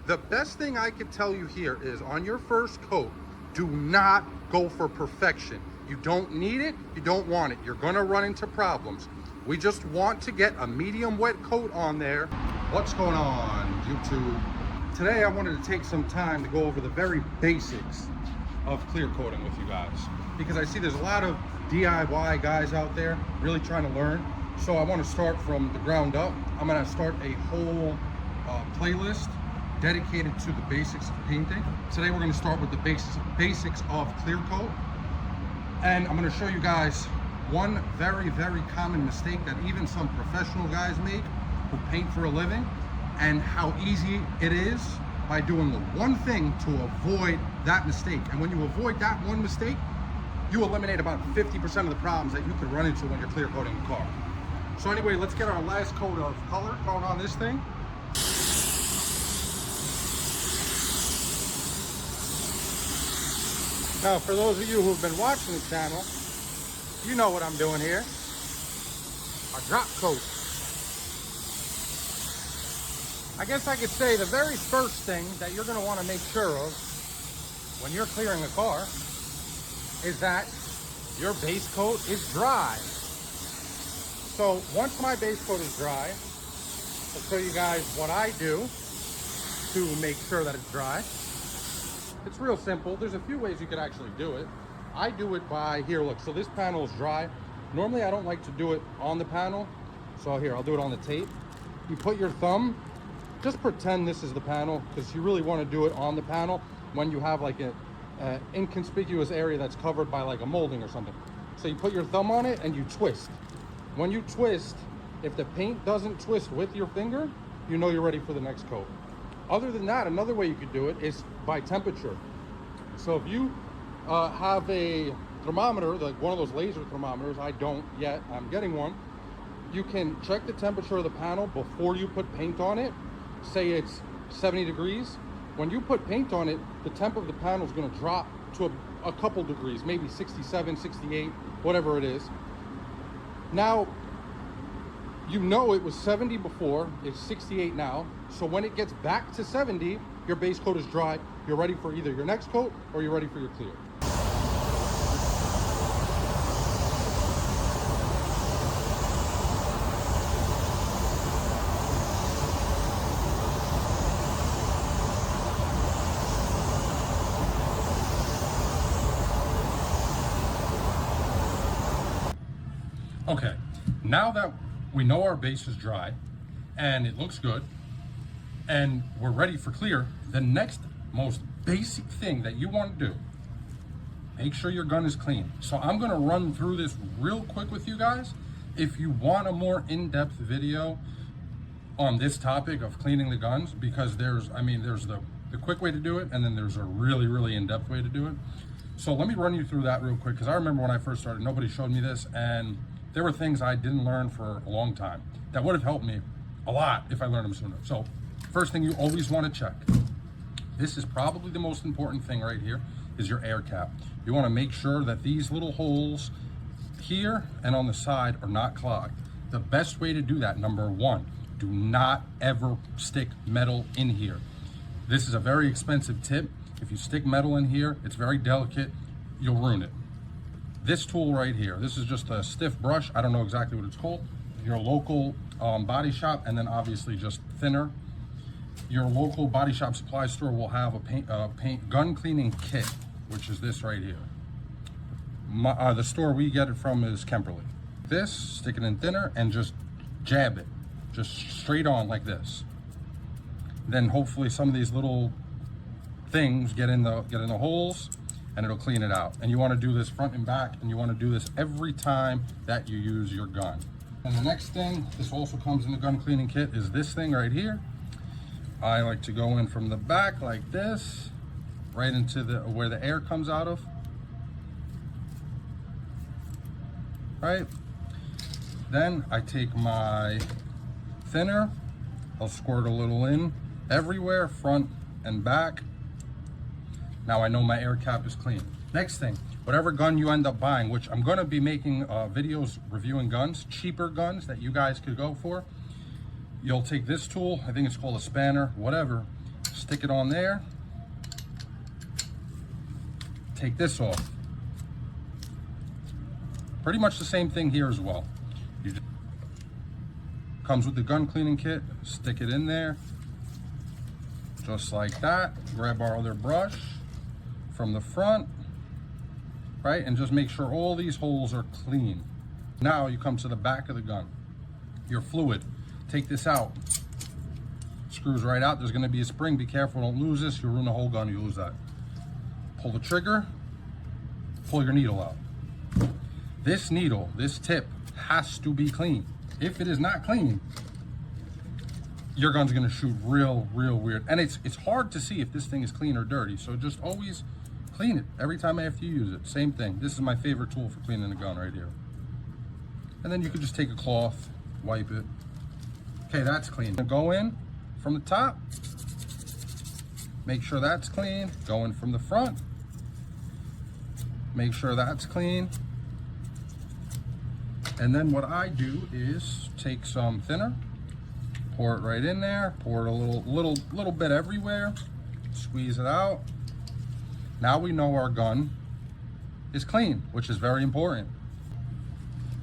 The best thing I can tell you here is on your first coat, do not go for perfection. You don't need it, you don't want it. You're gonna run into problems. We just want to get a medium wet coat on there. What's going on, YouTube? Today I wanted to take some time to go over the very basics of clear coating with you guys, because I see there's a lot of DIY guys out there really trying to learn. So I want to start from the ground up. I'm going to start a whole playlist dedicated to the basics of painting. Today we're going to start with the basics of clear coat, and I'm going to show you guys one very common mistake that even some professional guys make who paint for a living, and how easy it is by doing the one thing to avoid that mistake. And when you avoid that one mistake, you eliminate about 50% of the problems that you could run into when you're clear coating a car. So anyway, let's get our last coat of color going on this thing. Now, for those of you who've been watching the channel, you know what I'm doing here. A drop coat. I guess I could say the very first thing that you're going to want to make sure of when you're clearing a car is that your base coat is dry. So once my base coat is dry, I'll show you guys what I do to make sure that it's dry. It's real simple. There's a few ways you could actually do it. I do it by, here, look, so this panel is dry. Normally I don't like to do it on the panel. So here, I'll do it on the tape. You put your thumb, just pretend this is the panel, because you really want to do it on the panel when you have like an inconspicuous area that's covered by like a molding or something. So you put your thumb on it and you twist. When you twist, if the paint doesn't twist with your finger, you know you're ready for the next coat. Other than that, another way you could do it is by temperature. So if you have a thermometer, like one of those laser thermometers, I don't yet, I'm getting one, you can check the temperature of the panel before you put paint on it. Say it's 70 degrees. When you put paint on it, the temp of the panel is going to drop to a couple degrees, maybe 67, 68, whatever it is. Now, you know it was 70 before, it's 68 now. So when it gets back to 70, your base coat is dry. You're ready for either your next coat or you're ready for your clear. Okay, now that we know our base is dry and it looks good and we're ready for clear, the next most basic thing that you want to do, make sure your gun is clean. So I'm going to run through this real quick with you guys. If you want a more in-depth video on this topic of cleaning the guns, because there's the quick way to do it, and then there's a really in-depth way to do it. So let me run you through that real quick, because I remember when I first started, nobody showed me this, and there were things I didn't learn for a long time that would have helped me a lot if I learned them sooner. So first thing you always want to check, this is probably the most important thing right here, is your air cap. You want to make sure that these little holes here and on the side are not clogged. The best way to do that, number one, do not ever stick metal in here. This is a very expensive tip. If you stick metal in here, it's very delicate, you'll ruin it. This tool right here, this is just a stiff brush. I don't know exactly what it's called. Your local body shop, and then obviously just thinner. Your local body shop supply store will have a paint gun cleaning kit, which is this right here. The store we get it from is Kemperly. This, stick it in thinner and just jab it, just straight on like this. Then hopefully some of these little things get in the holes, and it'll clean it out. And you want to do this front and back, and you want to do this every time that you use your gun. And the next thing, this also comes in the gun cleaning kit, is this thing right here. I like to go in from the back like this, right into where the air comes out of. Right? Then I take my thinner, I'll squirt a little in everywhere, front and back. Now I know my air cap is clean. Next thing, whatever gun you end up buying, which I'm going to be making videos reviewing guns, cheaper guns that you guys could go for. You'll take this tool, I think it's called a spanner, whatever, stick it on there. Take this off. Pretty much the same thing here as well. Comes with the gun cleaning kit. Stick it in there. Just like that. Grab our other brush from the front, right? And just make sure all these holes are clean. Now you come to the back of the gun. Your fluid. Take this out. Screws right out. There's going to be a spring. Be careful, don't lose this. You'll ruin the whole gun. You lose that. Pull the trigger. Pull your needle out. This needle, this tip, has to be clean. If it is not clean, your gun's going to shoot real weird. And it's hard to see if this thing is clean or dirty. So just always clean it every time after you use it. Same thing. This is my favorite tool for cleaning a gun right here. And then you could just take a cloth, wipe it. Okay, that's clean. Go in from the top. Make sure that's clean. Go in from the front. Make sure that's clean. And then what I do is take some thinner, pour it right in there, pour it a little bit everywhere, squeeze it out. Now we know our gun is clean, which is very important.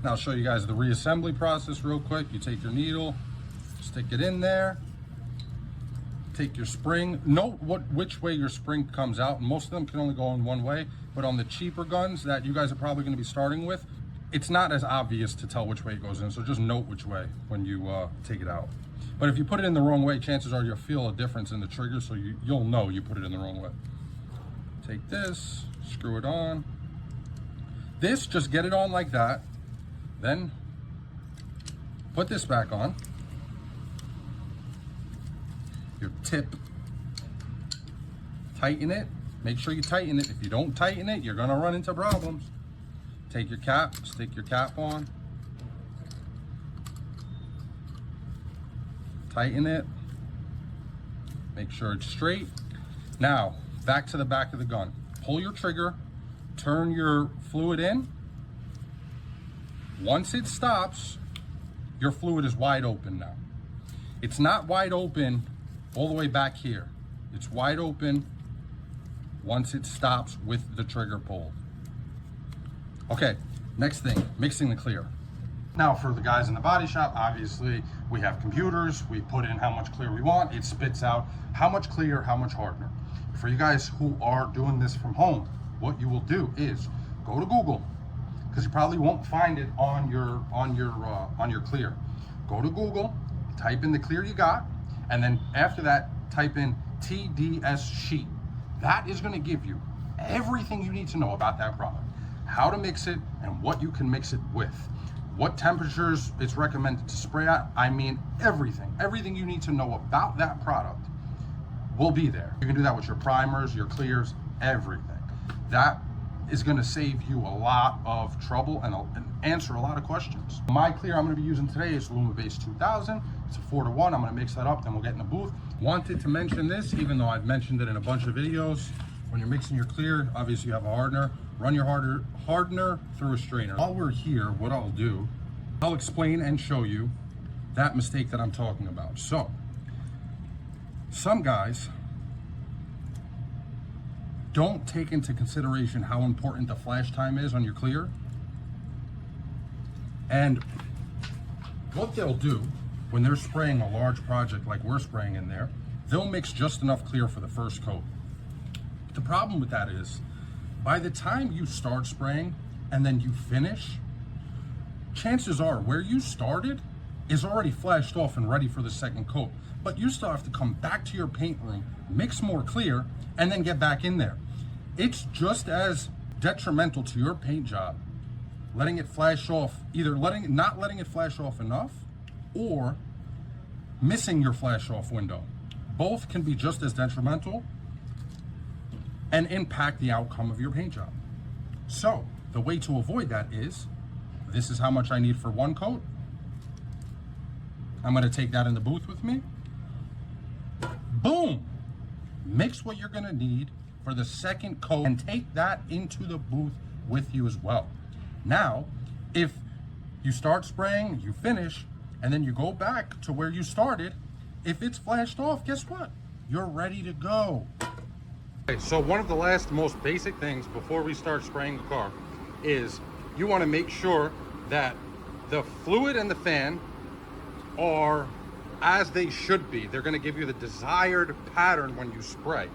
Now I'll show you guys the reassembly process real quick. You take your needle, stick it in there, take your spring. Note which way your spring comes out. Most of them can only go in one way, but on the cheaper guns that you guys are probably going to be starting with, it's not as obvious to tell which way it goes in, so just note which way when you take it out. But if you put it in the wrong way, chances are you'll feel a difference in the trigger, so you'll know you put it in the wrong way. Take this, screw it on. This, just get it on like that. Then put this back on. Your tip, tighten it. Make sure you tighten it. If you don't tighten it, you're gonna run into problems. Take your cap, stick your cap on. Tighten it. Make sure it's straight. Now, back to the back of the gun. Pull your trigger, turn your fluid in. Once it stops, your fluid is wide open now. It's not wide open all the way back here. It's wide open once it stops with the trigger pulled. Okay, next thing, mixing the clear. Now for the guys in the body shop, obviously we have computers, we put in how much clear we want, it spits out how much clear, how much hardener. For you guys who are doing this from home, what you will do is go to Google, because you probably won't find it on your clear. Go to Google, type in the clear you got, and then after that, type in TDS sheet. That is going to give you everything you need to know about that product. How to mix it and what you can mix it with. What temperatures it's recommended to spray at. I mean, everything. Everything you need to know about that product will be there. You can do that with your primers, your clears, everything. That is going to save you a lot of trouble and answer a lot of questions. My clear I'm going to be using today is Luma Base 2000. It's a 4-to-1. I'm going to mix that up, then we'll get in the booth. Wanted to mention this, even though I've mentioned it in a bunch of videos. When you're mixing your clear, obviously you have a hardener. Run your hardener through a strainer. While we're here, what I'll do, I'll explain and show you that mistake that I'm talking about. So, some guys don't take into consideration how important the flash time is on your clear. And what they'll do when they're spraying a large project like we're spraying in there, they'll mix just enough clear for the first coat. The problem with that is, by the time you start spraying and then you finish, chances are where you started is already flashed off and ready for the second coat. But you still have to come back to your paint room, mix more clear, and then get back in there. It's just as detrimental to your paint job letting it flash off, either not letting it flash off enough or missing your flash off window. Both can be just as detrimental and impact the outcome of your paint job. So the way to avoid that is, this is how much I need for one coat. I'm gonna take that in the booth with me. Boom! Mix what you're gonna need for the second coat and take that into the booth with you as well. Now, if you start spraying, you finish, and then you go back to where you started, if it's flashed off, guess what? you're ready to go. Okay, so one of the last most basic things before we start spraying the car is you want to make sure that the fluid and the fan are as they should be. They're going to give you the desired pattern when you spray.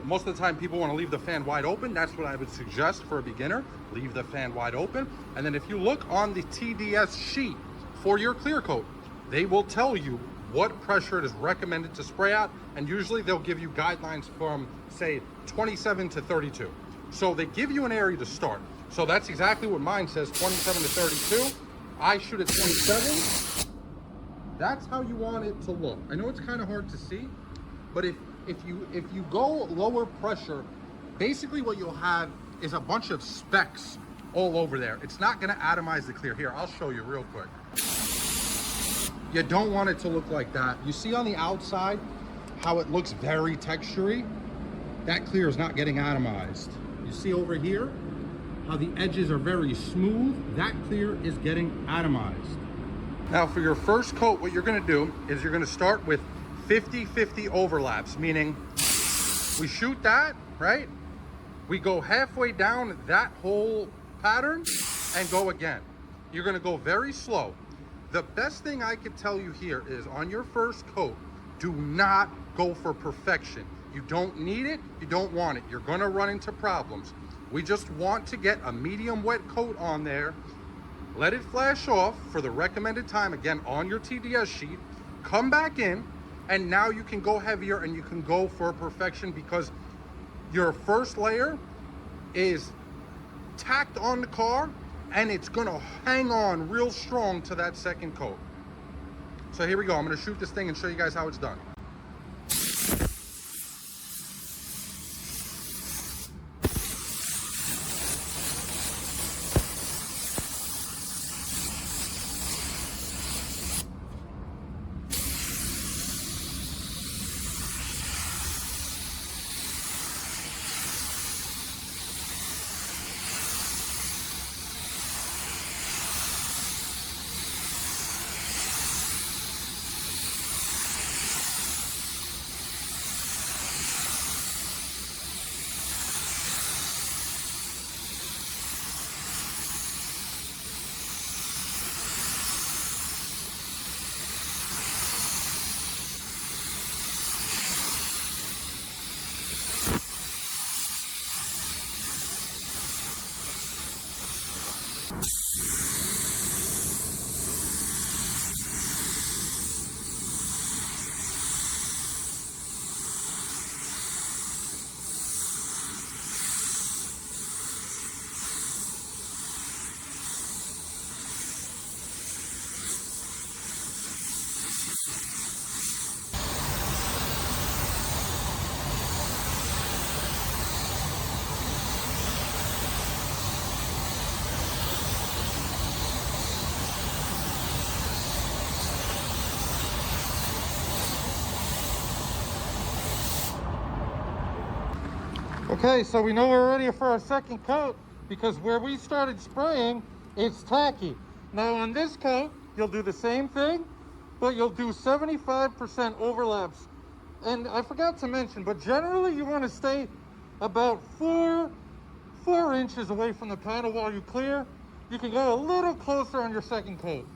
Most of the time people want to leave the fan wide open. That's what I would suggest for a beginner. Leave the fan wide open. And then if you look on the TDS sheet for your clear coat, they will tell you what pressure it is recommended to spray at. And usually they'll give you guidelines from, say, 27 to 32. So they give you an area to start. So that's exactly what mine says, 27 to 32. I shoot at 27. That's how you want it to look. I know it's kind of hard to see, but if you go lower pressure, basically what you'll have is a bunch of specks all over there. It's not going to atomize the clear. Here, I'll show you real quick. You don't want it to look like that. You see on the outside how it looks very textury? That clear is not getting atomized. You see over here how the edges are very smooth? That clear is getting atomized. Now for your first coat, what you're going to do is you're going to start with 50-50 overlaps, meaning we shoot that, right? We go halfway down that whole pattern and go again. You're going to go very slow. The best thing I could tell you here is on your first coat, do not go for perfection. You don't need it, you don't want it. You're going to run into problems. We just want to get a medium wet coat on there. Let it flash off for the recommended time, again, on your TDS sheet. Come back in, and now you can go heavier and you can go for perfection because your first layer is tacked on the car and it's gonna hang on real strong to that second coat. So here we go. I'm gonna shoot this thing and show you guys how it's done. Okay, so we know we're ready for our second coat because where we started spraying, it's tacky. Now on this coat, you'll do the same thing, but you'll do 75% overlaps. And I forgot to mention, but generally you want to stay about four inches away from the panel while you clear. You can go a little closer on your second coat.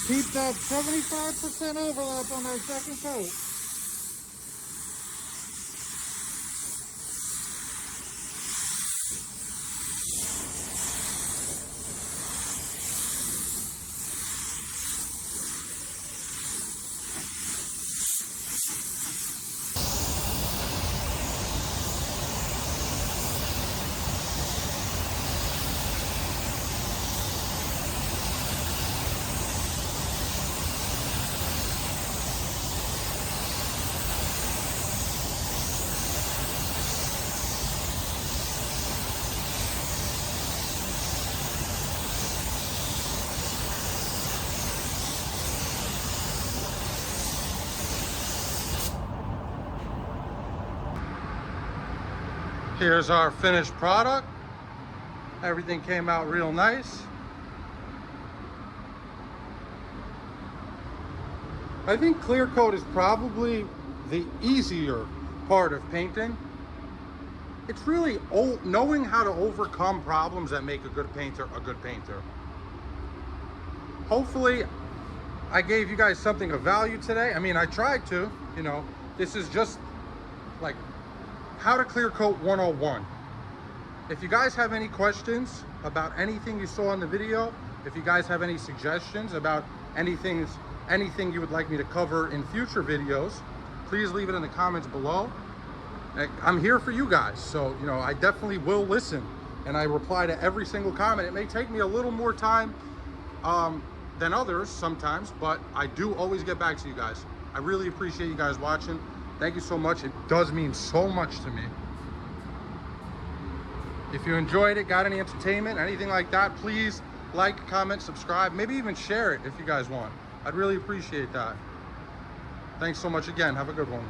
Keep that 75% overlap on that second coat. Here's our finished product. Everything came out real nice. I think clear coat is probably the easier part of painting. It's really knowing how to overcome problems that make a good painter a good painter. Hopefully I gave you guys something of value today. I mean, I tried to, you know, this is just like how to clear coat 101. If you guys have any questions about anything you saw in the video, if you guys have any suggestions about anything you would like me to cover in future videos, please leave it in the comments below. I'm here for you guys, so you know, I definitely will listen and I reply to every single comment. It may take me a little more time than others sometimes, but I do always get back to you guys. I really appreciate you guys watching. Thank you so much. It does mean so much to me. If you enjoyed it, got any entertainment, anything like that, please like, comment, subscribe, maybe even share it if you guys want. I'd really appreciate that. Thanks so much again. Have a good one.